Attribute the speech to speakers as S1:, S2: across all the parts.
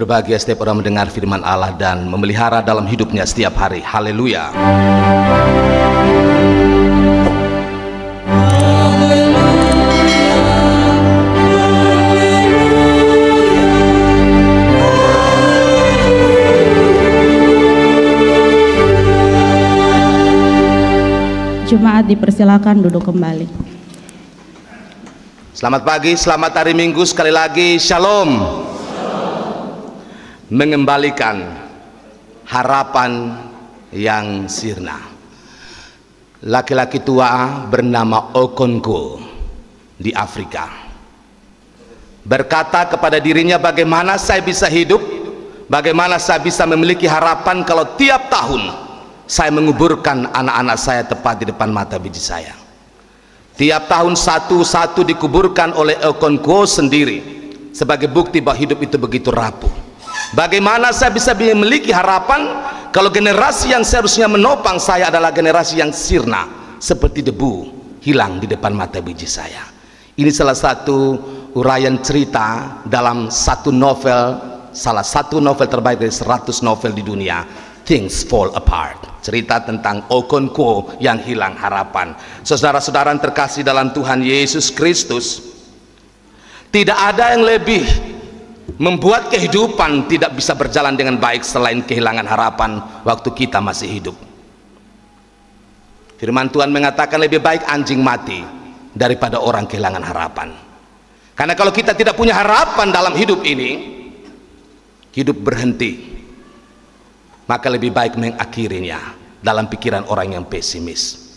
S1: Berbahagia setiap orang mendengar firman Allah dan memelihara dalam hidupnya setiap hari. Haleluya.
S2: Jemaat dipersilakan duduk kembali.
S1: Selamat pagi, selamat hari Minggu sekali lagi. Shalom. Mengembalikan harapan yang sirna. Laki-laki tua bernama Okonkwo di Afrika berkata kepada dirinya, bagaimana saya bisa hidup, bagaimana saya bisa memiliki harapan kalau tiap tahun saya menguburkan anak-anak saya tepat di depan mata biji saya. Tiap tahun satu-satu dikuburkan oleh Okonkwo sendiri sebagai bukti bahwa hidup itu begitu rapuh. Bagaimana saya bisa memiliki harapan kalau generasi yang seharusnya menopang saya adalah generasi yang sirna seperti debu hilang di depan mata biji saya. Ini salah satu uraian cerita dalam satu novel, salah satu novel terbaik dari 100 novel di dunia, Things Fall Apart. Cerita tentang Okonkwo yang hilang harapan. Saudara-saudara terkasih dalam Tuhan Yesus Kristus, tidak ada yang lebih membuat kehidupan tidak bisa berjalan dengan baik selain kehilangan harapan waktu kita masih hidup. Firman Tuhan mengatakan lebih baik anjing mati daripada orang kehilangan harapan. Karena kalau kita tidak punya harapan dalam hidup ini, hidup berhenti, maka lebih baik mengakhirinya dalam pikiran orang yang pesimis.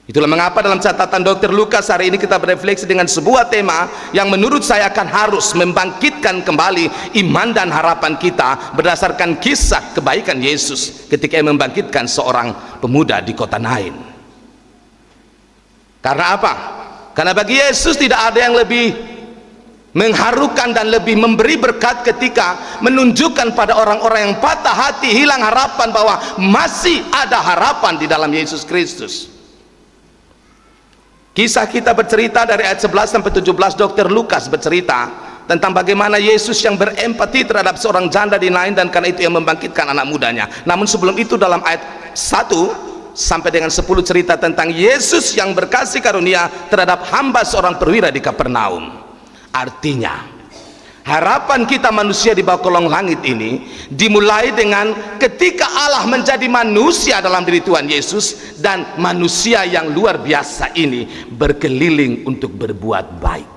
S1: Itulah mengapa dalam catatan Dr. Lukas hari ini kita berefleksi dengan sebuah tema yang menurut saya akan harus membangkitkan kembali iman dan harapan kita berdasarkan kisah kebaikan Yesus ketika ia membangkitkan seorang pemuda di kota Nain. Karena apa? Karena bagi Yesus tidak ada yang lebih mengharukan dan lebih memberi berkat ketika menunjukkan pada orang-orang yang patah hati, hilang harapan, bahwa masih ada harapan di dalam Yesus Kristus. Kisah kita bercerita dari ayat 11 sampai 17. Dr. Lukas bercerita tentang bagaimana Yesus yang berempati terhadap seorang janda di Nain, dan karena itu yang membangkitkan anak mudanya. Namun sebelum itu dalam ayat 1 sampai dengan 10 cerita tentang Yesus yang berkasih karunia terhadap hamba seorang perwira di Kapernaum. Artinya harapan kita manusia di bawah kolong langit ini dimulai dengan ketika Allah menjadi manusia dalam diri Tuhan Yesus, dan manusia yang luar biasa ini berkeliling untuk berbuat baik.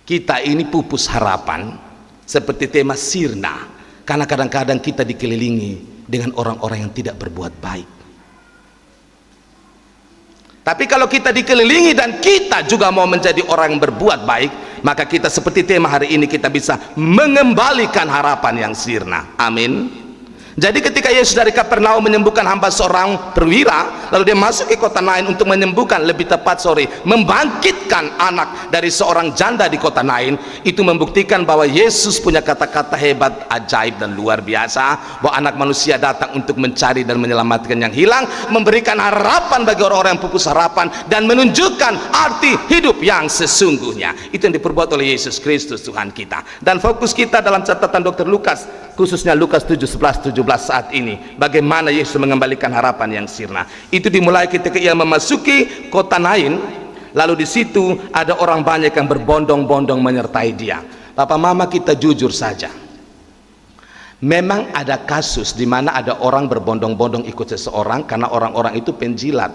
S1: Kita ini pupus harapan seperti tema sirna, karena kadang-kadang kita dikelilingi dengan orang-orang yang tidak berbuat baik. Tapi kalau kita dikelilingi dan kita juga mau menjadi orang yang berbuat baik, maka kita seperti tema hari ini, kita bisa mengembalikan harapan yang sirna. Amin. Jadi ketika Yesus dari Kapernaum menyembuhkan hamba seorang perwira, lalu dia masuk ke kota Nain untuk menyembuhkan, lebih tepat membangkitkan anak dari seorang janda di kota Nain. Itu membuktikan bahwa Yesus punya kata-kata hebat, ajaib dan luar biasa, bahwa anak manusia datang untuk mencari dan menyelamatkan yang hilang, memberikan harapan bagi orang-orang yang pupus harapan, dan menunjukkan arti hidup yang sesungguhnya. Itu yang diperbuat oleh Yesus Kristus Tuhan kita. Dan fokus kita dalam catatan Dr. Lukas, khususnya Lukas 7:11-17 saat ini, bagaimana Yesus mengembalikan harapan yang sirna. Itu dimulai ketika ia memasuki kota Nain, lalu di situ ada orang banyak yang berbondong-bondong menyertai dia. Papa mama kita jujur saja, memang ada kasus di mana ada orang berbondong-bondong ikut seseorang karena orang-orang itu penjilat,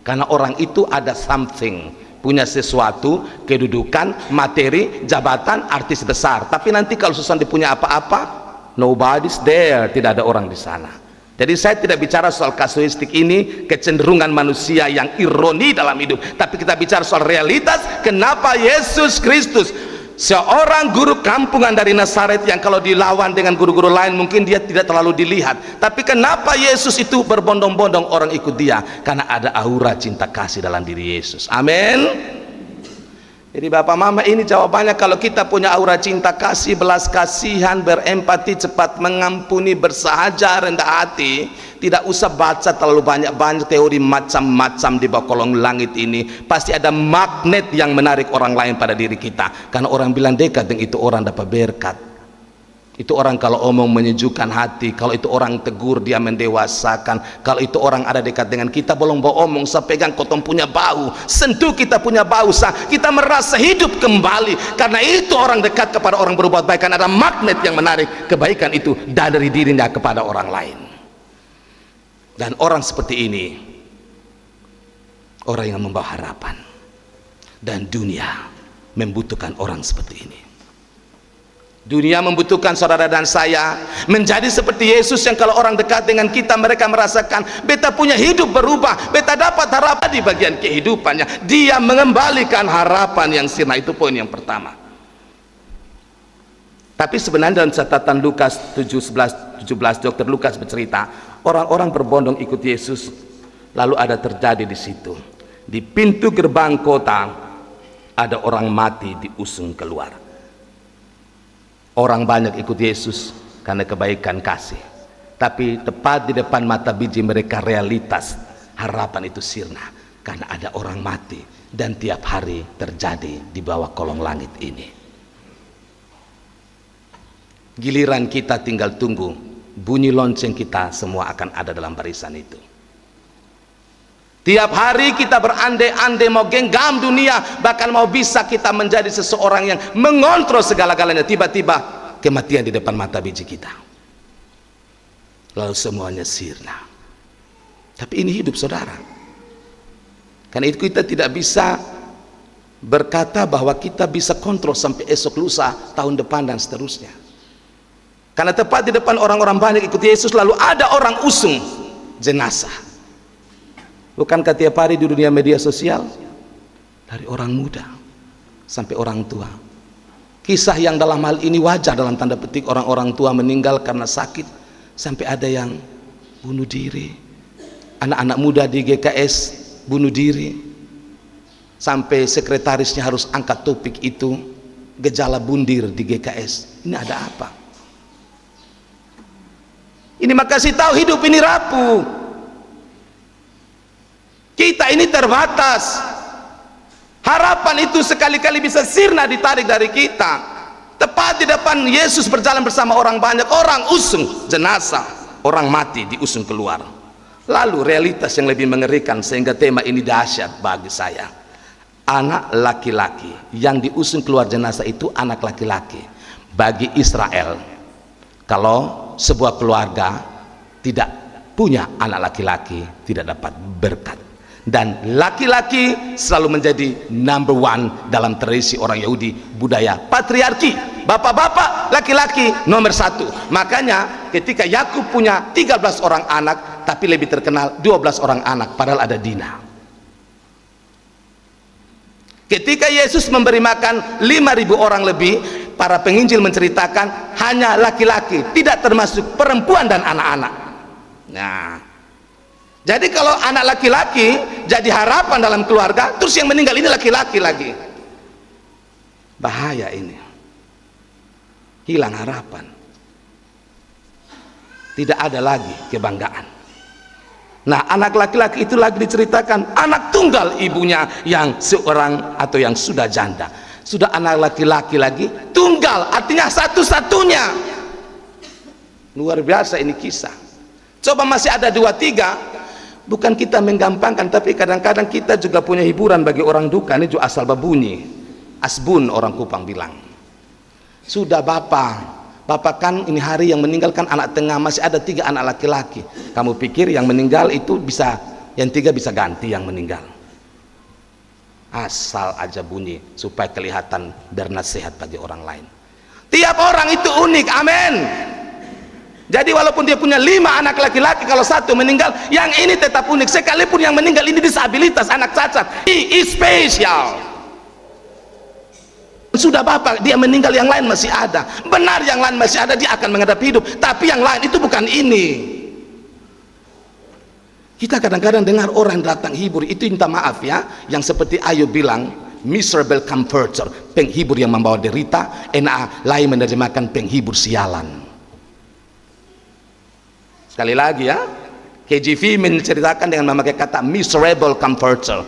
S1: karena orang itu ada something, punya sesuatu, kedudukan, materi, jabatan, artis besar. Tapi nanti kalau sesuatu punya apa-apa, nobody's there, tidak ada orang di sana. Jadi saya tidak bicara soal kasuistik ini, kecenderungan manusia yang ironi dalam hidup, tapi kita bicara soal realitas. Kenapa Yesus Kristus, seorang guru kampungan dari Nazaret yang kalau dilawan dengan guru-guru lain mungkin dia tidak terlalu dilihat, tapi kenapa Yesus itu berbondong-bondong orang ikut dia? Karena ada aura cinta kasih dalam diri Yesus. Amin. Jadi bapak mama, ini jawabannya. Kalau kita punya aura cinta kasih, belas kasihan, berempati, cepat mengampuni, bersahaja, rendah hati, tidak usah baca terlalu banyak teori macam-macam di bawah kolong langit ini. Pasti ada magnet yang menarik orang lain pada diri kita, karena orang bilang dekat dengan itu orang dapat berkat. Itu orang kalau omong menyejukkan hati, kalau itu orang tegur dia mendewasakan, kalau itu orang ada dekat dengan kita bolong bawa omong, saya pegang kotong punya bau, sentuh kita punya bau, kita merasa hidup kembali. Karena itu orang dekat kepada orang berbuat baik, karena ada magnet yang menarik kebaikan itu dari dirinya kepada orang lain. Dan orang seperti ini orang yang membawa harapan, dan dunia membutuhkan orang seperti ini. Dunia membutuhkan saudara dan saya menjadi seperti Yesus, yang kalau orang dekat dengan kita mereka merasakan beta punya hidup berubah, beta dapat harapan di bagian kehidupannya. Dia mengembalikan harapan yang sirna. Itu poin yang pertama. Tapi sebenarnya dalam catatan Lukas 17, Dr. Lukas bercerita orang-orang berbondong ikut Yesus, lalu ada terjadi di situ, di pintu gerbang kota ada orang mati diusung keluar. Orang banyak ikut Yesus karena kebaikan kasih, tapi tepat di depan mata biji mereka realitas harapan itu sirna, karena ada orang mati dan tiap hari terjadi di bawah kolong langit ini. Giliran kita tinggal tunggu bunyi lonceng, kita semua akan ada dalam barisan itu. Tiap hari kita berandai-andai mau genggam dunia, bahkan mau bisa kita menjadi seseorang yang mengontrol segala-galanya. Tiba-tiba kematian di depan mata biji kita, lalu semuanya sirna. Tapi ini hidup saudara. Karena itu kita tidak bisa berkata bahwa kita bisa kontrol sampai esok lusa, tahun depan dan seterusnya. Karena tepat di depan orang-orang banyak ikut Yesus, lalu ada orang usung jenazah. Bukankah tiap hari di dunia media sosial, dari orang muda sampai orang tua, kisah yang dalam hal ini wajar dalam tanda petik, orang-orang tua meninggal karena sakit, sampai ada yang bunuh diri, anak-anak muda di GKS bunuh diri, sampai sekretarisnya harus angkat topik itu, gejala bundir di GKS. Ini ada apa? Ini makasih tahu hidup ini rapuh. Kita ini terbatas. Harapan itu sekali-kali bisa sirna ditarik dari kita. Tepat di depan Yesus berjalan bersama orang banyak, orang usung jenazah, orang mati diusung keluar. Lalu realitas yang lebih mengerikan, sehingga tema ini dahsyat bagi saya. Anak laki-laki yang diusung keluar jenazah itu anak laki-laki. Bagi Israel, kalau sebuah keluarga tidak punya anak laki-laki, tidak dapat berkat. Dan laki-laki selalu menjadi number one dalam tradisi orang Yahudi, budaya patriarki. Bapak-bapak laki-laki nomor satu. Makanya ketika Yakub punya 13 orang anak, tapi lebih terkenal 12 orang anak, padahal ada Dina. Ketika Yesus memberi makan 5.000 orang lebih, para penginjil menceritakan hanya laki-laki, tidak termasuk perempuan dan anak-anak. Nah, jadi kalau anak laki-laki jadi harapan dalam keluarga, terus yang meninggal ini laki-laki lagi, bahaya ini, hilang harapan, tidak ada lagi kebanggaan. Nah, anak laki-laki itu lagi diceritakan anak tunggal ibunya yang seorang atau yang sudah janda, sudah anak laki-laki lagi tunggal, artinya satu-satunya. Luar biasa ini kisah. Coba masih ada 2-3. Bukan kita menggampangkan, tapi kadang-kadang kita juga punya hiburan bagi orang duka. Ini juga asal babunyi, asbun orang Kupang bilang. Sudah bapak kan ini hari yang meninggalkan anak tengah, masih ada 3 anak laki-laki. Kamu pikir yang meninggal itu bisa, yang 3 bisa ganti yang meninggal? Asal aja bunyi supaya kelihatan bernasihat bagi orang lain. Tiap orang itu unik, amin. Jadi walaupun dia punya 5 anak laki-laki, kalau 1 meninggal, yang ini tetap unik. Sekalipun yang meninggal ini disabilitas, anak cacat, he is special. Sudah bapak, dia meninggal, yang lain masih ada. Benar, yang lain masih ada, dia akan menghadapi hidup. Tapi yang lain itu bukan ini. Kita kadang-kadang dengar orang datang hibur, itu minta maaf ya, yang seperti Ayub bilang, miserable comforter, penghibur yang membawa derita. NA lain menerjemahkan penghibur sialan. Sekali lagi ya, KJV menceritakan dengan memakai kata miserable comforter,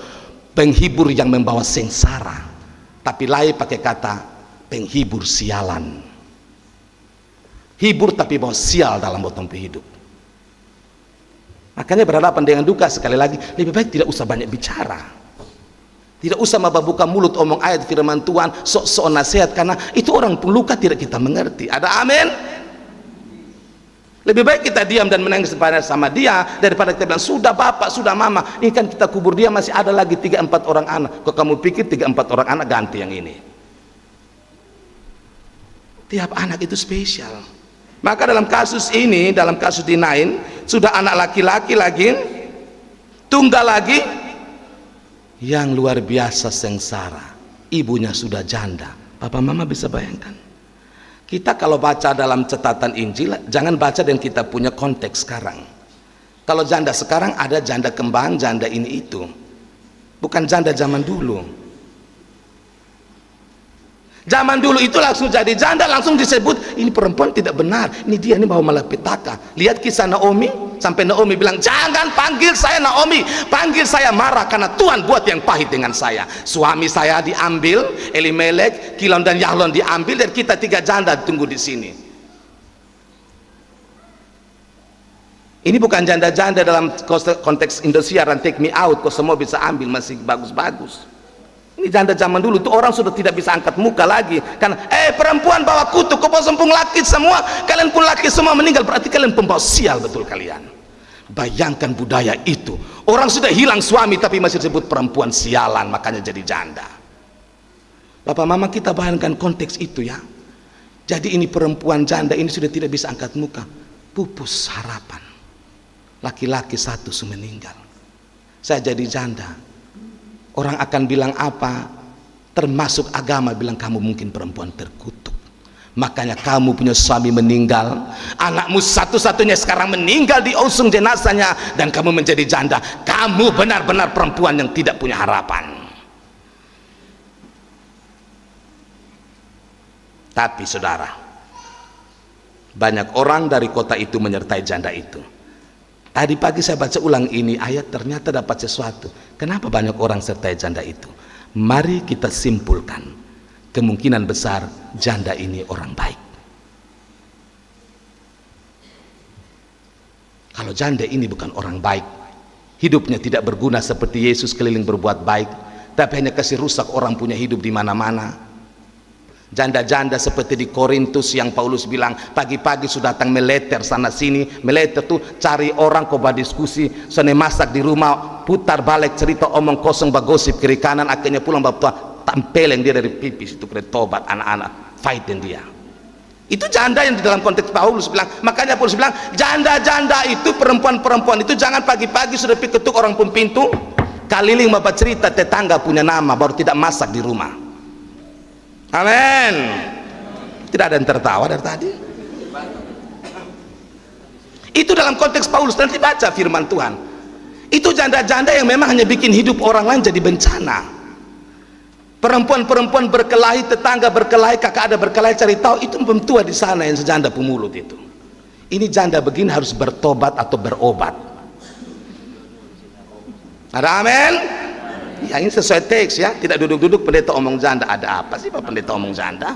S1: penghibur yang membawa sengsara. Tapi lain pakai kata penghibur sialan. hibur tapi bawa sial dalam botol hidup. Makanya berhadapan dengan duka, sekali lagi lebih baik tidak usah banyak bicara, tidak usah membuka mulut omong ayat firman Tuhan, sok-sok nasihat, karena itu orang peluka tidak kita mengerti. Ada amin? Lebih baik kita diam dan menangis sama dia daripada kita bilang sudah bapak, sudah mama, ini kan kita kubur dia masih ada lagi 3-4 orang anak. Kok kamu pikir 3-4 orang anak ganti yang ini? Tiap anak itu spesial. Maka dalam kasus ini, dalam kasus di Nain, sudah anak laki-laki lagi, tunggal lagi, yang luar biasa sengsara. Ibunya sudah janda. Papa mama bisa bayangkan. Kita kalau baca dalam catatan Injil, jangan baca dan kita punya konteks sekarang. Kalau janda sekarang ada janda kembang, janda ini itu. Bukan janda zaman dulu. Zaman dulu itu langsung jadi janda, langsung disebut ini perempuan tidak benar, ini dia, ini bawa malapetaka. Lihat kisah Naomi, sampai Naomi bilang jangan panggil saya Naomi, panggil saya Mara, karena Tuhan buat yang pahit dengan saya. Suami saya diambil, Elimelek, Kilon dan Yahlon diambil, dan kita 3 janda tunggu di sini. Ini bukan janda-janda dalam konteks Indosiar dan Take Me Out, kok semua bisa ambil, masih bagus-bagus. Ini janda zaman dulu tuh orang sudah tidak bisa angkat muka lagi karena perempuan bawa kutu, kau sempung laki semua, kalian pun laki semua meninggal, berarti kalian pembawa sial, betul kalian. Bayangkan budaya itu, orang sudah hilang suami tapi masih disebut perempuan sialan, makanya jadi janda. Bapak mama kita bayangkan konteks itu ya. Jadi ini perempuan janda ini sudah tidak bisa angkat muka, pupus harapan. Laki-laki satu sudah meninggal, saya jadi janda. Orang akan bilang apa? Termasuk agama bilang kamu mungkin perempuan terkutuk. Makanya kamu punya suami meninggal, anakmu satu-satunya sekarang meninggal di usung jenazahnya, dan kamu menjadi janda. Kamu benar-benar perempuan yang tidak punya harapan. Tapi saudara, banyak orang dari kota itu menyertai janda itu. Tadi pagi saya baca ulang ini ayat, ternyata dapat sesuatu. Kenapa banyak orang sertai janda itu? Mari kita simpulkan, kemungkinan besar janda ini orang baik. Kalau janda ini bukan orang baik, hidupnya tidak berguna seperti Yesus keliling berbuat baik, tapi hanya kasih rusak orang punya hidup di mana-mana. Janda-janda seperti di Korintus yang Paulus bilang pagi-pagi sudah datang meleter sana sini, meleter tuh cari orang kau berdiskusi, sana masak di rumah, putar balik cerita omong kosong bagosip kiri kanan, akhirnya pulang bapak tampeleng dia dari pipis itu kena tobat anak-anak fightin dia. Itu janda yang di dalam konteks Paulus bilang. Makanya Paulus bilang janda-janda itu, perempuan-perempuan itu jangan pagi-pagi sudah pergi ketuk orang pun pintu keliling bapak cerita tetangga punya nama baru tidak masak di rumah. Amin. Tidak ada yang tertawa dari tadi. Itu dalam konteks Paulus. Nanti baca firman Tuhan. Itu janda-janda yang memang hanya bikin hidup orang lain jadi bencana. Perempuan-perempuan berkelahi, tetangga berkelahi, kakak ada berkelahi, cari tahu itu tua di sana yang sejanda pemulut itu. Ini janda begini harus bertobat atau berobat. Ada amin? Ya ini sesuai teks ya, tidak duduk-duduk pendeta omong janda. Ada apa sih Pak pendeta omong janda?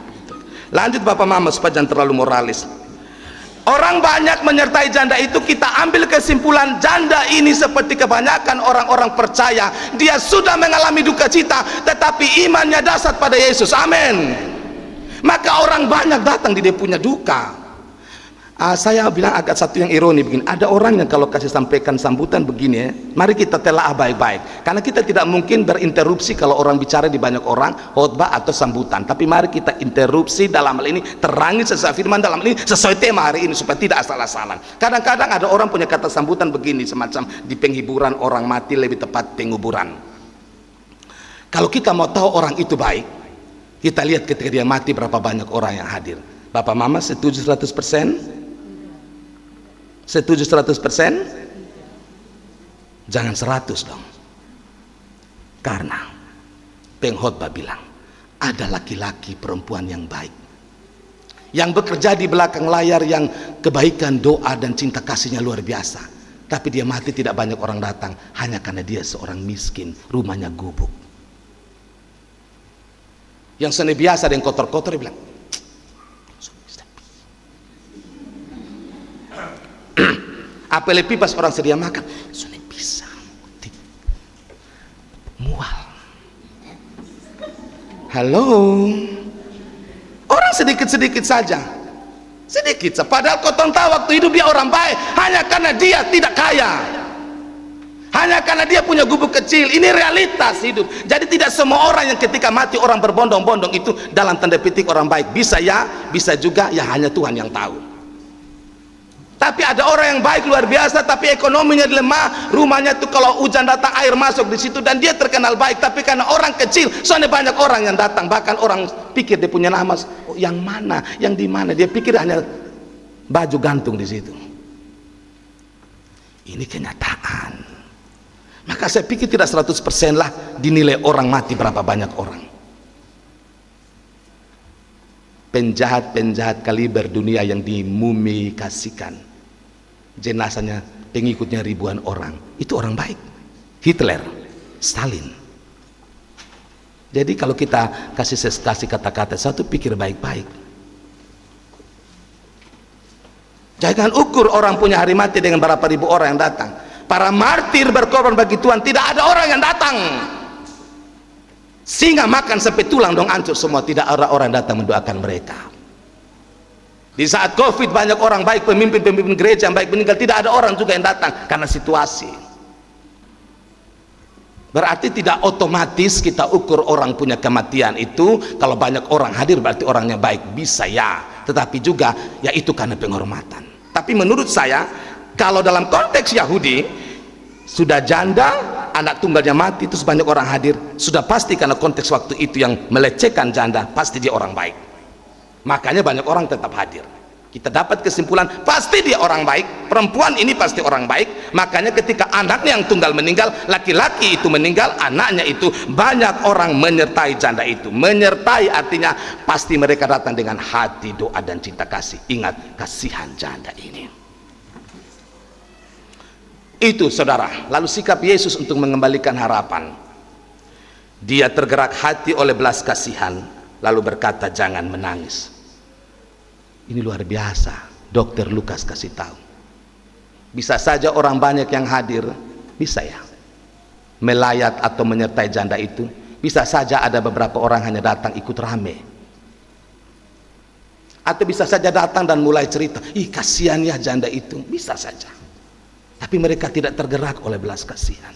S1: Lanjut Bapak Mama supaya jangan terlalu moralis. Orang banyak menyertai janda itu, kita ambil kesimpulan janda ini seperti kebanyakan orang-orang percaya, dia sudah mengalami duka cita tetapi imannya dasar pada Yesus. Amin. Maka orang banyak datang di dia punya duka. Saya bilang agak satu yang ironi begini, ada orang yang kalau kasih sampaikan sambutan begini ya, mari kita telaah baik-baik, karena kita tidak mungkin berinterupsi kalau orang bicara di banyak orang khotbah atau sambutan, tapi mari kita interupsi dalam hal ini, terangi sesuai firman dalam hal ini sesuai tema hari ini supaya tidak asal-asalan. Kadang-kadang ada orang punya kata sambutan begini, semacam di penghiburan orang mati, lebih tepat penguburan. Kalau kita mau tahu orang itu baik, kita lihat ketika dia mati berapa banyak orang yang hadir. Bapak Mama setuju 100%? Setuju 100%? Jangan 100 dong. Karena pengkhotbah bilang ada laki-laki perempuan yang baik, yang bekerja di belakang layar, yang kebaikan, doa dan cinta kasihnya luar biasa, tapi dia mati tidak banyak orang datang hanya karena dia seorang miskin, rumahnya gubuk. Yang seni biasa dan kotor-kotor dia bilang Apalagi pas orang sedia makan, sudah bisa mual. Halo, orang sedikit-sedikit saja, sedikit. Padahal kau tahu waktu hidup dia orang baik, hanya karena dia tidak kaya, hanya karena dia punya gubuk kecil. Ini realitas hidup. Jadi tidak semua orang yang ketika mati orang berbondong-bondong itu dalam tanda petik orang baik. Bisa ya, bisa juga ya, hanya Tuhan yang tahu. Tapi ada orang yang baik luar biasa, tapi ekonominya lemah, rumahnya tuh kalau hujan datang air masuk di situ, dan dia terkenal baik. Tapi karena orang kecil, soalnya banyak orang yang datang, bahkan orang pikir dia punya nama, oh, yang mana, yang di mana, dia pikir hanya baju gantung di situ. Ini kenyataan. Maka saya pikir tidak 100% lah dinilai orang mati berapa banyak orang. Penjahat-penjahat kaliber dunia yang dimumikasikan, jenazahnya pengikutnya ribuan orang, itu orang baik. Hitler, Stalin. Jadi kalau kita kasih kata-kata satu, pikir baik-baik. Jangan ukur orang punya hari mati dengan berapa ribu orang yang datang. Para martir berkorban bagi Tuhan, tidak ada orang yang datang. Singa makan sampai tulang dong hancur semua, tidak ada orang datang mendoakan mereka. Di saat Covid banyak orang baik, pemimpin-pemimpin gereja yang baik meninggal, tidak ada orang juga yang datang karena situasi. Berarti tidak otomatis kita ukur orang punya kematian itu kalau banyak orang hadir berarti orangnya baik. Bisa ya, tetapi juga ya itu karena penghormatan. Tapi menurut saya, kalau dalam konteks Yahudi, sudah janda, anak tunggalnya mati, terus banyak orang hadir, sudah pasti karena konteks waktu itu yang melecehkan janda, pasti dia orang baik. Makanya banyak orang tetap hadir. Kita dapat kesimpulan, pasti dia orang baik. Perempuan ini pasti orang baik. Makanya ketika anaknya yang tunggal meninggal, laki-laki itu meninggal, anaknya itu, banyak orang menyertai janda itu. Menyertai artinya pasti mereka datang dengan hati doa dan cinta kasih. Ingat, kasihan janda ini. Itu saudara. Lalu sikap Yesus untuk mengembalikan harapan, dia tergerak hati oleh belas kasihan, lalu berkata jangan menangis. Ini luar biasa. Dokter Lukas kasih tahu, bisa saja orang banyak yang hadir, bisa ya, melayat atau menyertai janda itu. Bisa saja ada beberapa orang hanya datang ikut rame, atau bisa saja datang dan mulai cerita, ih kasihan ya janda itu. Bisa saja, tapi mereka tidak tergerak oleh belas kasihan.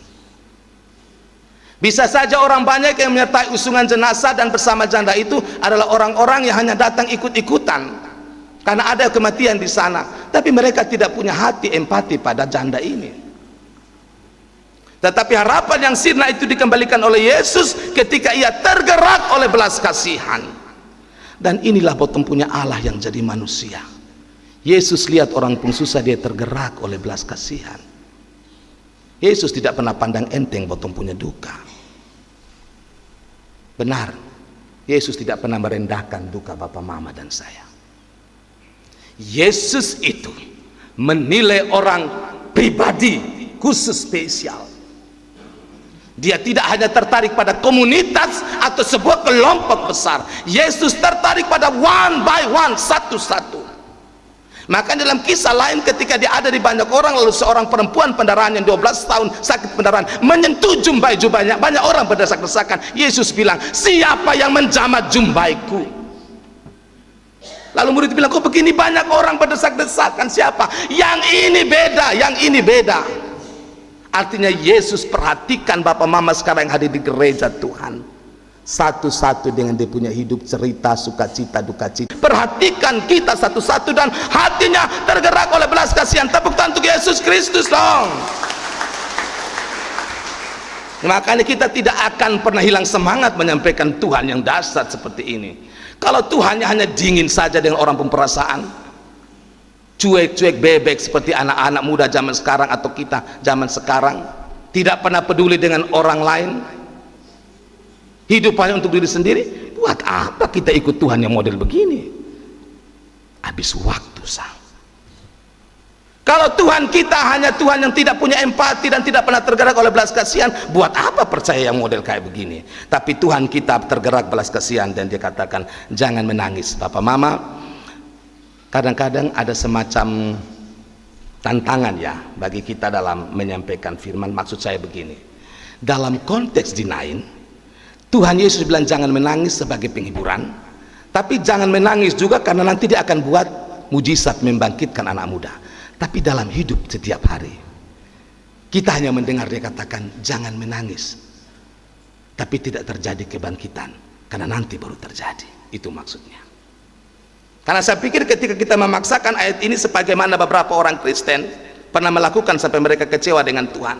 S1: Bisa saja orang banyak yang menyertai usungan jenazah dan bersama janda itu adalah orang-orang yang hanya datang ikut-ikutan karena ada kematian di sana, tapi mereka tidak punya hati empati pada janda ini. Tetapi harapan yang sirna itu dikembalikan oleh Yesus ketika ia tergerak oleh belas kasihan. Dan inilah potong punya Allah yang jadi manusia. Yesus lihat orang pun susah, dia tergerak oleh belas kasihan. Yesus tidak pernah pandang enteng potong punya duka. Benar, Yesus tidak pernah merendahkan duka Bapak, Mama dan saya. Yesus itu menilai orang pribadi khusus spesial. Dia tidak hanya tertarik pada komunitas atau sebuah kelompok besar. Yesus tertarik pada one by one, satu-satu. Maka dalam kisah lain ketika dia ada di banyak orang, lalu seorang perempuan pendarahan yang 12 tahun sakit pendarahan menyentuh jubahnya, banyak orang berdesak-desakan. Yesus bilang, siapa yang menjamat jubahku? Lalu murid bilang, kok begini banyak orang berdesak-desakan? Siapa? Yang ini beda, yang ini beda. Artinya Yesus perhatikan Bapak Mama sekarang yang hadir di gereja Tuhan, satu-satu dengan dia punya hidup, cerita, sukacita, duka cita. Perhatikan kita satu-satu dan hatinya tergerak oleh belas kasihan. Tepuk tangan untuk Yesus Kristus dong. Makanya kita tidak akan pernah hilang semangat menyampaikan Tuhan yang dahsyat seperti ini. Kalau Tuhannya hanya dingin saja dengan orang pemperasaan, cuek-cuek bebek seperti anak-anak muda zaman sekarang atau kita zaman sekarang, tidak pernah peduli dengan orang lain, hidup hanya untuk diri sendiri, buat apa kita ikut Tuhan yang model begini? Habis waktu sang. Kalau Tuhan kita hanya Tuhan yang tidak punya empati dan tidak pernah tergerak oleh belas kasihan, buat apa percaya yang model kayak begini? Tapi Tuhan kita tergerak belas kasihan dan dia katakan jangan menangis. Bapak Mama, kadang-kadang ada semacam tantangan ya bagi kita dalam menyampaikan firman. Maksud saya begini, dalam konteks dinain, Tuhan Yesus bilang jangan menangis sebagai penghiburan, tapi jangan menangis juga karena nanti dia akan buat mujizat membangkitkan anak muda. Tapi dalam hidup setiap hari kita hanya mendengar dia katakan jangan menangis, tapi tidak terjadi kebangkitan, karena nanti baru terjadi. Itu maksudnya. Karena saya pikir ketika kita memaksakan ayat ini sebagaimana beberapa orang Kristen pernah melakukan sampai mereka kecewa dengan Tuhan.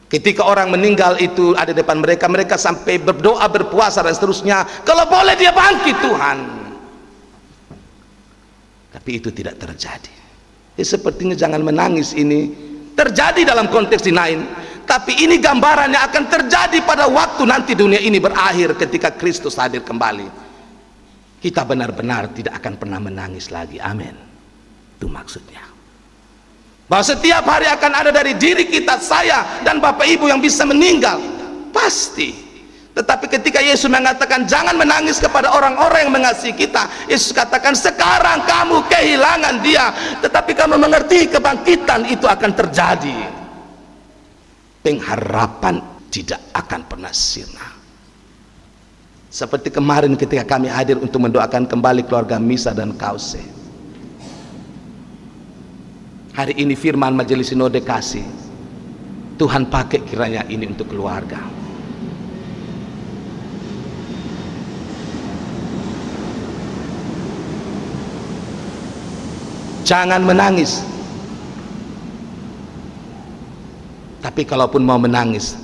S1: Ketika orang meninggal itu ada di depan mereka, mereka sampai berdoa, berpuasa dan seterusnya, kalau boleh dia bangkit Tuhan. Tapi itu tidak terjadi. Sepertinya jangan menangis ini terjadi dalam konteks dinain, tapi ini gambarannya akan terjadi pada waktu nanti dunia ini berakhir ketika Kristus hadir kembali. Kita benar-benar tidak akan pernah menangis lagi. Amin. Itu maksudnya. Bahwa setiap hari akan ada dari diri kita, saya dan Bapak Ibu yang bisa meninggal. Pasti. Tetapi ketika Yesus mengatakan jangan menangis kepada orang-orang yang mengasihi kita, Yesus katakan sekarang kamu kehilangan dia, tetapi kamu mengerti kebangkitan itu akan terjadi. Pengharapan tidak akan pernah sirna. Seperti kemarin ketika kami hadir untuk mendoakan kembali keluarga Misa dan Kause. Hari ini firman Majelis Sinode kasih, Tuhan pakai kiranya ini untuk keluarga. Jangan menangis. Tapi kalaupun mau menangis,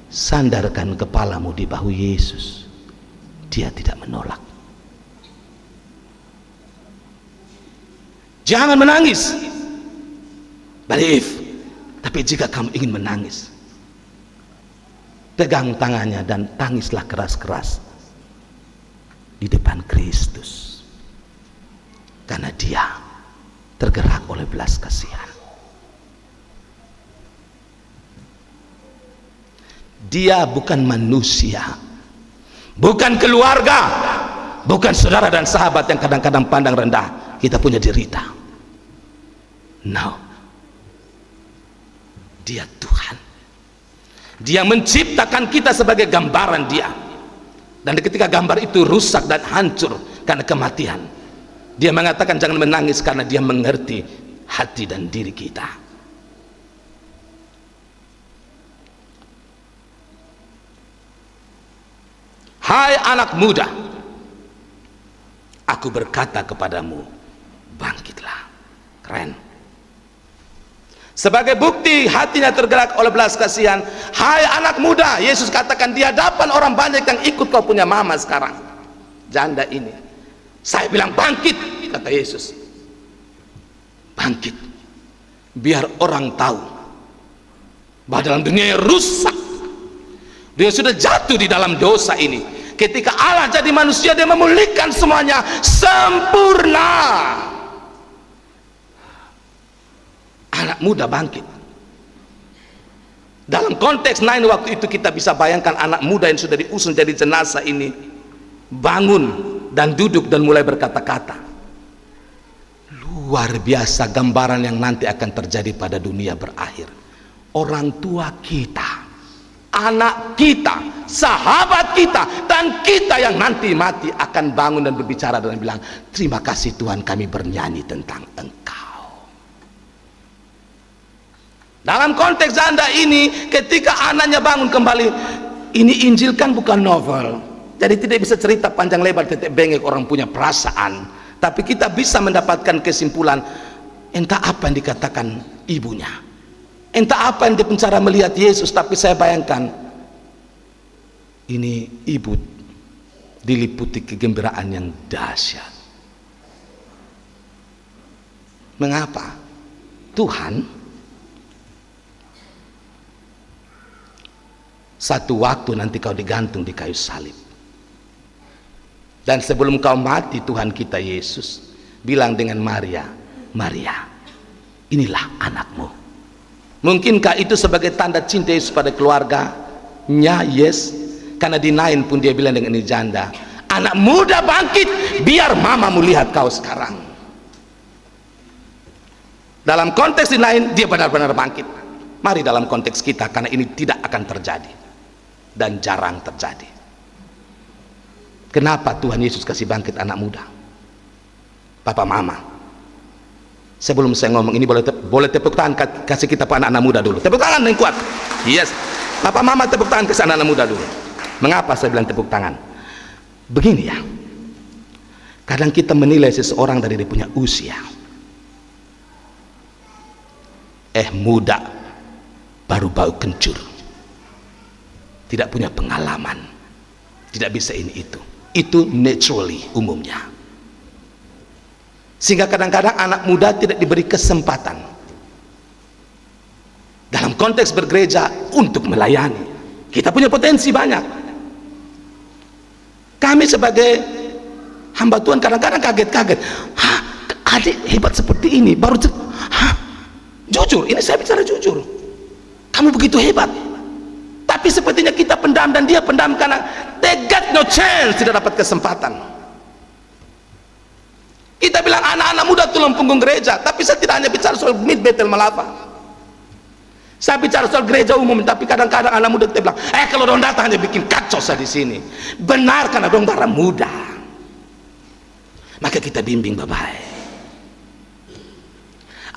S1: sandarkan kepalamu di bahu Yesus. Dia tidak menolak. Jangan menangis. Believe. Tapi jika kamu ingin menangis, pegang tangannya dan tangislah keras-keras di depan Kristus. Karena dia tergerak oleh belas kasihan. Dia bukan manusia, bukan keluarga, bukan saudara dan sahabat yang kadang-kadang pandang rendah kita punya derita. No, dia Tuhan. Dia menciptakan kita sebagai gambaran dia. Dan ketika gambar itu rusak dan hancur karena kematian, dia mengatakan jangan menangis karena dia mengerti hati dan diri kita. Hai anak muda, aku berkata kepadamu, bangkitlah. Keren. Sebagai bukti hatinya tergerak oleh belas kasihan, hai anak muda, Yesus katakan di hadapan orang banyak yang ikut kau punya mama sekarang, janda ini. Saya bilang bangkit, kata Yesus. Bangkit. Biar orang tahu bahwa dalam dunia yang rusak, dia sudah jatuh di dalam dosa ini. Ketika Allah jadi manusia, dia memulihkan semuanya sempurna. Anak muda bangkit. Dalam konteks Nain waktu itu kita bisa bayangkan anak muda yang sudah diusung jadi jenazah ini bangun dan duduk dan mulai berkata-kata. Luar biasa gambaran yang nanti akan terjadi pada dunia berakhir. Orang tua kita, anak kita, sahabat kita, dan kita yang nanti mati akan bangun dan berbicara dan bilang, terima kasih Tuhan kami bernyanyi tentang Engkau. Dalam konteks janda ini, ketika anaknya bangun kembali, ini Injil kan bukan novel, jadi tidak bisa cerita panjang lebar tetek bengek orang punya perasaan, tapi kita bisa mendapatkan kesimpulan entah apa yang dikatakan ibunya, entah apa yang dia cara melihat Yesus. Tapi saya bayangkan ini ibu diliputi kegembiraan yang dahsyat. Mengapa? Tuhan satu waktu nanti kau digantung di kayu salib. Dan sebelum kau mati, Tuhan kita Yesus bilang dengan Maria, Maria, inilah anakmu. Mungkinkah itu sebagai tanda cinta Yesus pada keluarganya? Yes. Karena di Nain pun dia bilang dengan ini janda, Anak muda bangkit, biar mamamu lihat kau sekarang. Dalam konteks lain dia benar-benar bangkit. Mari dalam konteks kita, karena ini tidak akan terjadi dan jarang terjadi. Kenapa Tuhan Yesus kasih bangkit anak muda? Papa mama, sebelum saya ngomong ini, boleh tepuk tangan kasih kita anak-anak muda dulu. Tepuk tangan yang kuat. Yes, papa mama tepuk tangan kasih anak-anak muda dulu. Mengapa saya bilang tepuk tangan? Begini ya, kadang kita menilai seseorang dari dia punya usia. Muda, baru bau kencur, tidak punya pengalaman, tidak bisa ini itu naturally umumnya. Sehingga kadang-kadang anak muda tidak diberi kesempatan dalam konteks bergereja untuk melayani. Kita punya potensi banyak. Kami sebagai hamba Tuhan kadang-kadang kaget-kaget. Hah, adik hebat seperti ini, baru jujur, ini saya bicara jujur, kamu begitu hebat, tapi sepertinya kita pendam dan dia pendam karena they got no chance, tidak dapat kesempatan. Kita bilang anak-anak muda tulang punggung gereja, tapi saya tidak hanya bicara soal Mid Bethel Malava, saya bicara soal gereja umum. Tapi kadang-kadang anak muda kita bilang, kalau dong datang hanya bikin kacau saya di sini. Benar, karena dong darah muda, maka kita bimbing baik.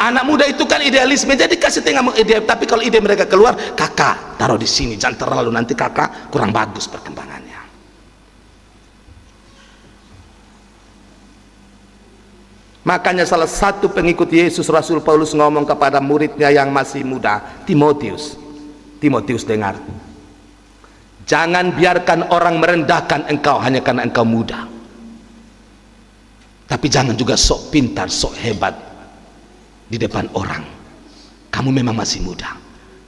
S1: Anak muda itu kan idealisme, jadi kasih tengah ide. Tapi kalau ide mereka keluar, kakak taruh di sini, jangan terlalu, nanti kakak kurang bagus perkembangannya. Makanya salah satu pengikut Yesus, Rasul Paulus ngomong kepada muridnya yang masih muda, Timotius dengar, jangan biarkan orang merendahkan engkau hanya karena engkau muda, tapi jangan juga sok pintar, sok hebat di depan orang. Kamu memang masih muda,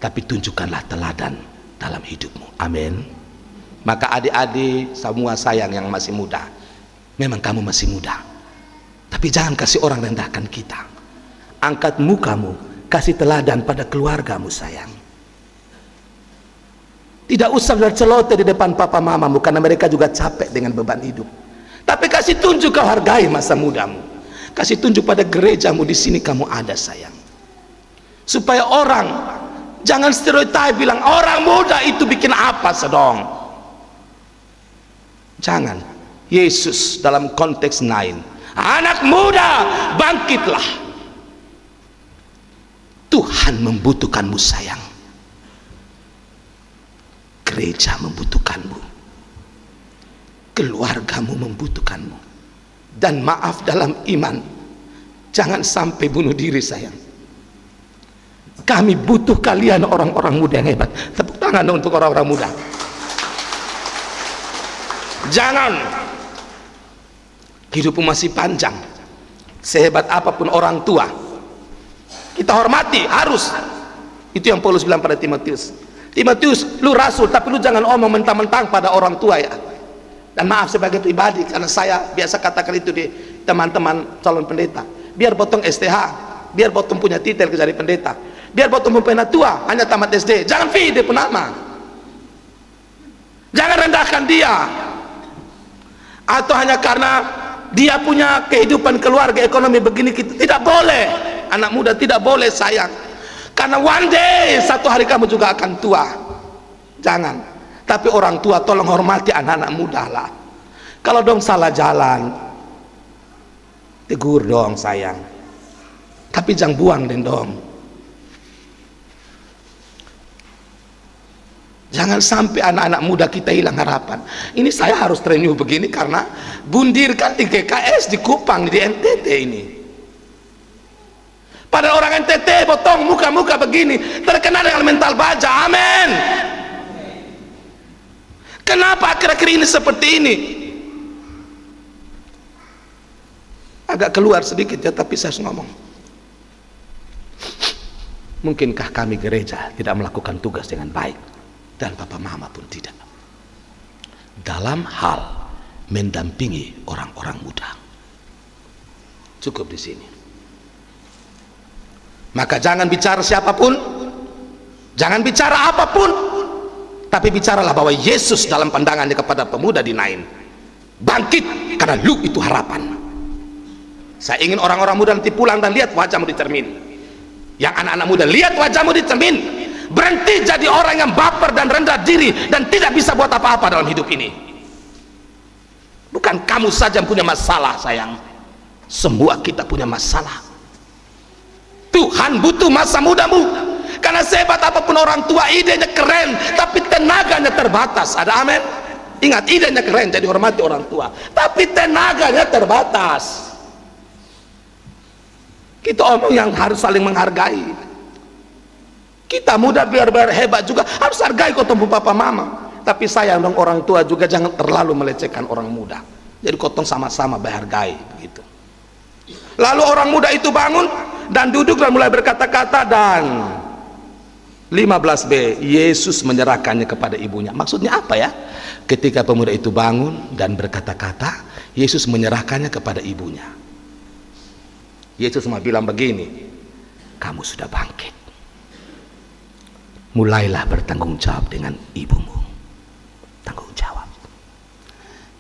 S1: tapi tunjukkanlah teladan dalam hidupmu. Amin. Maka adik-adik semua sayang yang masih muda, memang kamu masih muda, tapi jangan kasih orang rendahkan kita. Angkat mukamu, kasih teladan pada keluargamu sayang. Tidak usah berceloteh di depan papa mamamu, karena mereka juga capek dengan beban hidup. Tapi kasih tunjuk kau hargai masa mudamu. Kasih tunjuk pada gerejamu, di sini kamu ada sayang, supaya orang jangan stereotip bilang orang muda itu bikin apa sedong. Jangan. Yesus dalam konteks lain, anak muda bangkitlah, Tuhan membutuhkanmu sayang, gereja membutuhkanmu, keluargamu membutuhkanmu. Dan maaf dalam iman, jangan sampai bunuh diri sayang. Kami butuh kalian orang-orang muda yang hebat. Tepuk tangan dong untuk orang-orang muda. Jangan, hidupmu masih panjang, sehebat apapun orang tua kita hormati, harus. Itu yang Paulus bilang pada Timotius, lu rasul, tapi lu jangan omong mentang-mentang pada orang tua ya. Dan maaf sebagai pribadi, karena saya biasa katakan itu di teman-teman calon pendeta, biar potong STH, biar potong punya titel jadi pendeta, biar potong punya tua hanya tamat SD, jangan dia penama, jangan rendahkan dia. Atau hanya karena dia punya kehidupan keluarga ekonomi begini, kita tidak boleh. Anak muda tidak boleh sayang, karena one day, satu hari kamu juga akan tua. Jangan. Tapi orang tua tolong hormati anak-anak muda lah. Kalau dong salah jalan, tegur dong sayang, tapi jangan buang dong. Jangan sampai anak-anak muda kita hilang harapan. Ini saya harus training begini karena bundirkan di GKS, di Kupang, di NTT ini. Pada orang NTT potong muka-muka begini, terkena dengan mental baja. Amin. Kenapa akhir-akhir ini seperti ini? Agak keluar sedikit ya, tapi saya harus ngomong. Mungkinkah kami gereja tidak melakukan tugas dengan baik, dan papa mama pun tidak, dalam hal mendampingi orang-orang muda? Cukup di sini. Maka jangan bicara siapapun, jangan bicara apapun, tapi bicaralah bahwa Yesus dalam pandangannya kepada pemuda di Nain, Bangkit, karena lu itu harapan. Saya ingin orang-orang muda nanti pulang dan lihat wajahmu di cermin. Yang anak-anak muda, lihat wajahmu di cermin. Berhenti jadi orang yang baper dan rendah diri dan tidak bisa buat apa-apa dalam hidup ini. Bukan kamu saja yang punya masalah, sayang. Semua kita punya masalah. Tuhan butuh masa mudamu. Karena sehebat apapun orang tua, idenya keren, tapi tenaganya terbatas. Ada amin? Ingat, idenya keren, jadi hormati orang tua, tapi tenaganya terbatas. Kita omong yang harus saling menghargai. Kita muda biar hebat juga, harus hargai ketemu papa mama. Tapi sayang dong, orang tua juga jangan terlalu melecehkan orang muda. Jadi kotong sama-sama berhargai begitu. Lalu orang muda itu bangun dan duduk dan mulai berkata-kata, dan 15b, Yesus menyerahkannya kepada ibunya. Maksudnya apa ya? Ketika pemuda itu bangun dan berkata-kata, Yesus menyerahkannya kepada ibunya. Yesus mau bilang begini, kamu sudah bangkit, mulailah bertanggung jawab dengan ibumu. Tanggung jawab.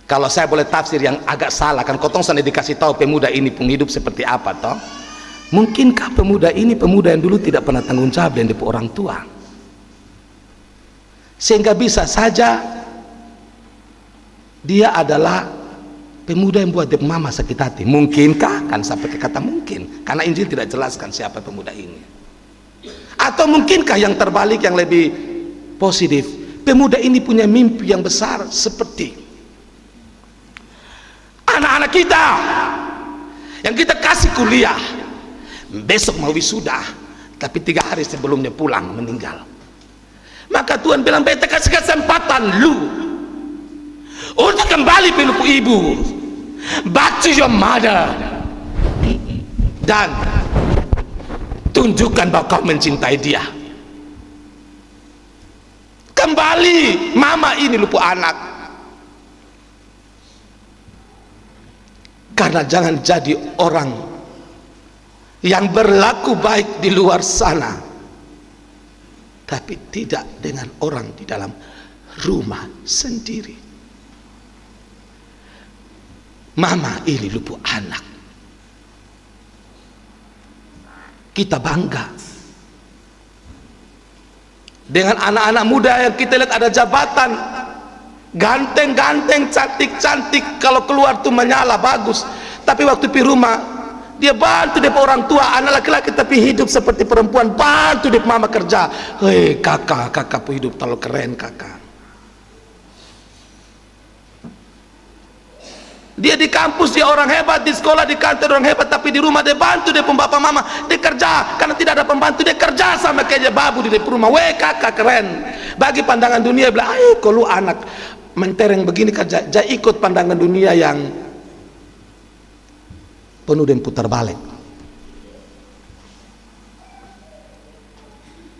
S1: Kalau saya boleh tafsir yang agak salah, kan kotong sana dikasih tahu pemuda ini penghidup seperti apa toh? Mungkinkah pemuda ini pemuda yang dulu tidak pernah tanggung jawab dengan orang tua, sehingga bisa saja dia adalah pemuda yang buat mama sakit hati? Mungkinkah? Kan sampai ke kata mungkin, karena Injil tidak jelaskan siapa pemuda ini. Atau mungkinkah yang terbalik, yang lebih positif, pemuda ini punya mimpi yang besar seperti anak-anak kita yang kita kasih kuliah, besok mau wisuda, tapi 3 hari sebelumnya pulang meninggal. Maka Tuhan bilang, beta kasih kesempatan lu untuk kembali peluk ibu, back to your mother, dan tunjukkan bahwa kau mencintai dia. Kembali, mama ini lupa anak. Karena jangan jadi orang yang berlaku baik di luar sana, tapi tidak dengan orang di dalam rumah sendiri. Mama ini lupa anak. Kita bangga dengan anak-anak muda yang kita lihat ada jabatan, ganteng-ganteng, cantik-cantik, kalau keluar tuh menyala bagus, tapi waktu di rumah dia bantu dia orang tua, anak laki-laki tapi hidup seperti perempuan, bantu dia mama kerja. Hei kakak pun hidup terlalu keren kakak. Dia di kampus dia orang hebat, di sekolah di kantor orang hebat, tapi di rumah dia bantu dia bapak mama, dia kerja, karena tidak ada pembantu dia kerja sama kayak babu di rumah. Weh kakak keren. Bagi pandangan dunia bilang, ayo kalau anak mentereng begini kerja, jangan ikut pandangan dunia yang penuh dan putar balik.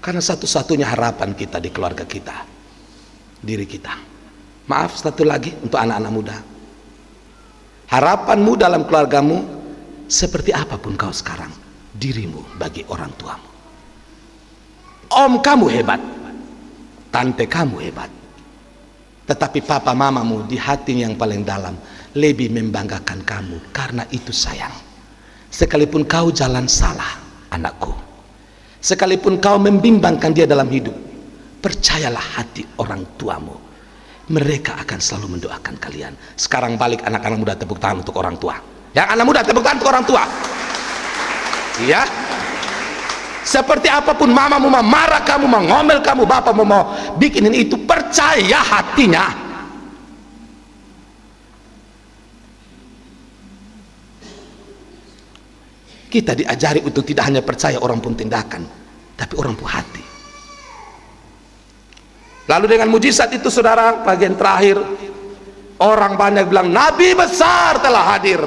S1: Karena satu-satunya harapan kita di keluarga kita, diri kita. Maaf, satu lagi untuk anak-anak muda, harapanmu dalam keluargamu seperti apapun kau sekarang, dirimu bagi orang tuamu. Om kamu hebat, tante kamu hebat, tetapi papa mamamu di hati yang paling dalam lebih membanggakan kamu, karena itu sayang. Sekalipun kau jalan salah anakku, sekalipun kau membimbangkan dia dalam hidup, percayalah hati orang tuamu, mereka akan selalu mendoakan kalian. Sekarang balik anak-anak muda, tepuk tangan untuk orang tua. Yang anak muda tepuk tangan untuk orang tua. Iya. Seperti apapun mamamu mau marah kamu, mau ngomel kamu, bapakmu mau bikinin itu, percaya hatinya. Kita diajari untuk tidak hanya percaya orang pun tindakan, tapi orang pun hati. Lalu dengan mujizat itu saudara, bagian terakhir, orang banyak bilang nabi besar telah hadir,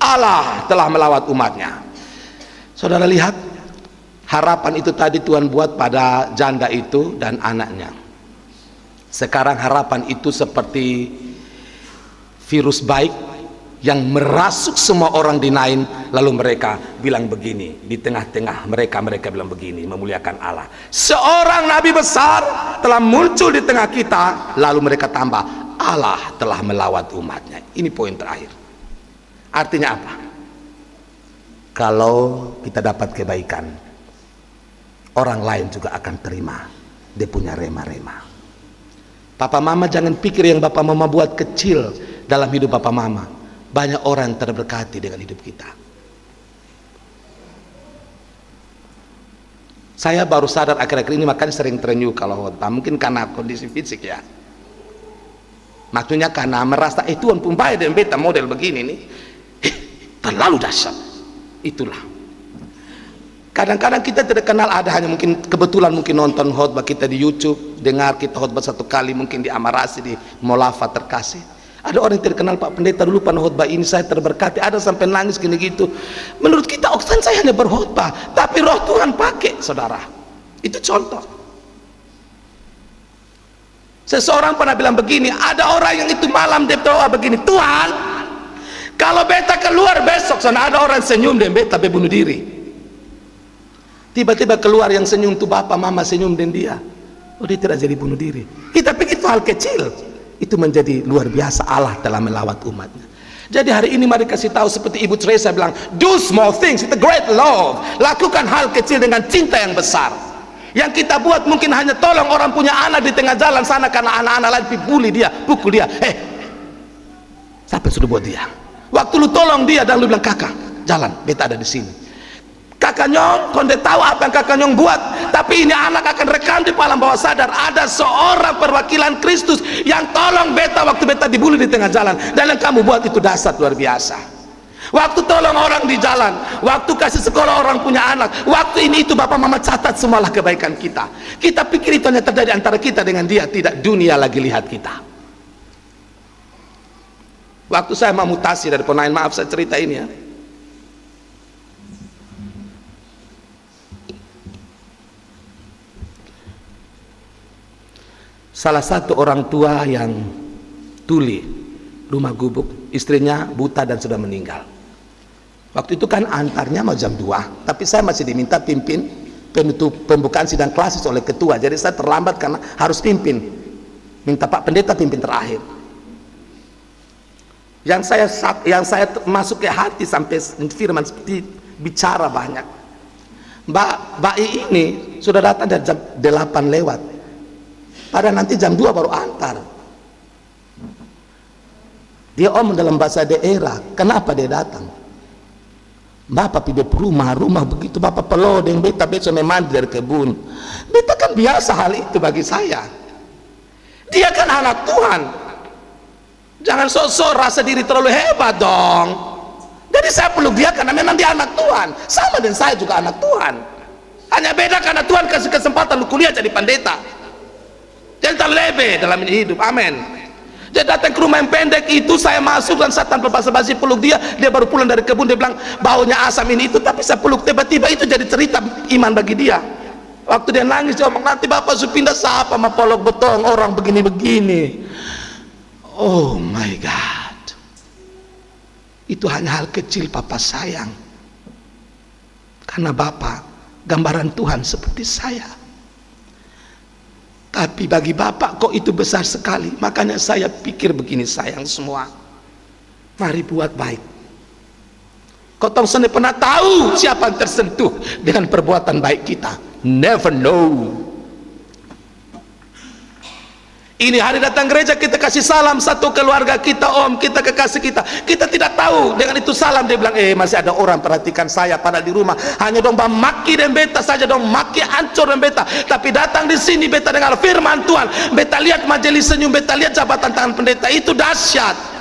S1: Allah telah melawat umatnya. Saudara lihat, harapan itu tadi Tuhan buat pada janda itu dan anaknya. Sekarang harapan itu seperti virus baik yang merasuk semua orang di Nain, lalu mereka bilang begini, di tengah-tengah mereka bilang begini, memuliakan Allah. Seorang nabi besar telah muncul di tengah kita, lalu mereka tambah, Allah telah melawat umatnya. Ini poin terakhir. Artinya apa? Kalau kita dapat kebaikan, orang lain juga akan terima, dia punya rema-rema. Papa mama jangan pikir yang Bapak mama buat kecil dalam hidup Bapak mama. Banyak orang terberkati dengan hidup kita. Saya baru sadar akhir-akhir ini, makanya sering terenyuh kalau khotbah. Mungkin karena kondisi fisik ya. Maksudnya karena merasa Tuhan pun baik dan beta model begini nih. Terlalu dahsyat. Itulah. Kadang-kadang kita tidak kenal, ada hanya mungkin kebetulan mungkin nonton khotbah kita di YouTube, dengar kita khotbah satu kali mungkin di Amarasi, di Molafa terkasih. Ada orang yang tidak kenal, Pak Pendeta dulu pada khotbah ini saya terberkati, ada sampai nangis gini gitu. Menurut kita Oksan saya hanya berkhotbah, tapi roh Tuhan pakai, saudara. Itu contoh. Seseorang pernah bilang begini, ada orang yang itu malam dia berdoa begini, Tuhan, kalau beta keluar besok sana ada orang senyum dan beta bunuh diri. Tiba-tiba keluar yang senyum tuh bapak mama senyum dan dia, oh dia tidak jadi bunuh diri. Kita pikir itu hal kecil, itu menjadi luar biasa. Allah telah melawat umatnya. Jadi hari ini mari kasih tahu seperti Ibu Teresa bilang, do small things with a great love. Lakukan hal kecil dengan cinta yang besar. Yang kita buat mungkin hanya tolong orang punya anak di tengah jalan sana karena anak-anak lain pukul dia, siapa yang sudah buat dia? Waktu lu tolong dia dan lu bilang, kakak jalan, beta ada di sini. Kakak Nyong, kau tidak tahu apa yang kakak Nyong buat, tapi ini anak akan rekam di alam bawah sadar. Ada seorang perwakilan Kristus yang tolong beta waktu beta dibully di tengah jalan, dan yang kamu buat itu dahsyat luar biasa. Waktu tolong orang di jalan, waktu kasih sekolah orang punya anak, waktu ini itu bapak mama catat semualah kebaikan kita. Kita pikir itu hanya terjadi antara kita dengan dia, tidak, dunia lagi lihat kita. Waktu saya mau mutasi dari Ponain, maaf saya cerita ini ya. Salah satu orang tua yang tuli, rumah gubuk, istrinya buta dan sudah meninggal. Waktu itu kan antarnya mau jam 2, tapi saya masih diminta pimpin pembukaan sidang klasis oleh ketua, jadi saya terlambat karena harus pimpin, minta Pak Pendeta pimpin terakhir. Yang saya masuk ke hati sampai firman seperti bicara banyak. Mbak I ini sudah datang dari jam 8 lewat. Padahal nanti jam 2 baru antar. Dia om dalam bahasa daerah. Kenapa dia datang? Bapak pergi rumah begitu bapak pelodeng, beta besok mandi dari kebun. Beta kan biasa hal itu bagi saya. Dia kan anak Tuhan. Jangan sok-sok rasa diri terlalu hebat dong. Jadi saya peluk dia karena memang dia anak Tuhan. Sama dengan saya juga anak Tuhan. Hanya beda karena Tuhan kasih kesempatan lu kuliah jadi pendeta. Jangan terlebih dalam hidup, amin. Dia datang ke rumah yang pendek itu, saya masuk dan saya tanpa basa-basi peluk dia. Dia baru pulang dari kebun, dia bilang baunya asam ini itu, tapi saya peluk, tiba-tiba itu jadi cerita iman bagi dia. Waktu dia nangis dia ngomong, nanti bapak sudah pindah sapa sama polok betong orang begini-begini. Oh my God, itu hanya hal kecil papa sayang, karena bapak gambaran Tuhan seperti saya. Tapi bagi bapak kok itu besar sekali. Makanya saya pikir begini, sayang semua, mari buat baik. Kotong sendiri pernah tahu siapa yang tersentuh dengan perbuatan baik kita? Never know. Ini hari datang gereja kita kasih salam satu keluarga kita, om kita, kekasih kita, kita tidak tahu dengan itu salam dia bilang masih ada orang perhatikan saya, padahal di rumah hanya dong maki dan beta saja dong, maki hancur dan beta. Tapi datang di sini beta dengar firman Tuhan, beta lihat majelis senyum, beta lihat jabatan tangan pendeta, itu dahsyat.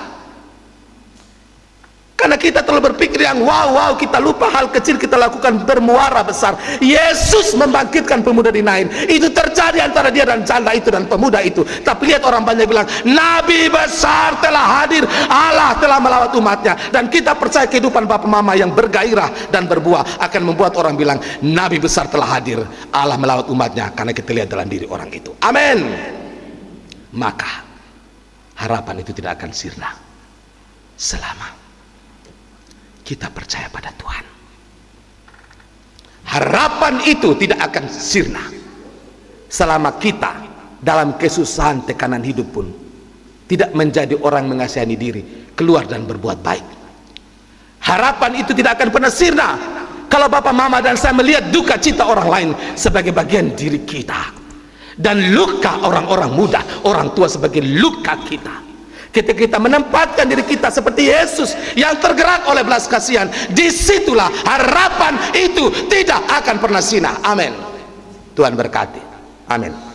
S1: Karena kita terlalu berpikir yang wow, kita lupa hal kecil kita lakukan bermuara besar. Yesus membangkitkan pemuda di Nain, itu terjadi antara dia dan janda itu dan pemuda itu. Tapi lihat orang banyak bilang nabi besar telah hadir, Allah telah melawat umatnya. Dan kita percaya kehidupan bapak mama yang bergairah dan berbuah akan membuat orang bilang nabi besar telah hadir, Allah melawat umatnya, karena kita lihat dalam diri orang itu. Amin. Maka harapan itu tidak akan sirna selama kita percaya pada Tuhan. Harapan itu tidak akan sirna selama kita dalam kesusahan tekanan hidup pun tidak menjadi orang mengasihani diri, keluar dan berbuat baik. Harapan itu tidak akan pernah sirna kalau Bapak, Mama, dan saya melihat duka cita orang lain sebagai bagian diri kita, dan luka orang-orang muda, orang tua sebagai luka kita. Ketika kita menempatkan diri kita seperti Yesus yang tergerak oleh belas kasihan, disitulah harapan itu tidak akan pernah sirna. Amin. Tuhan berkati. Amin.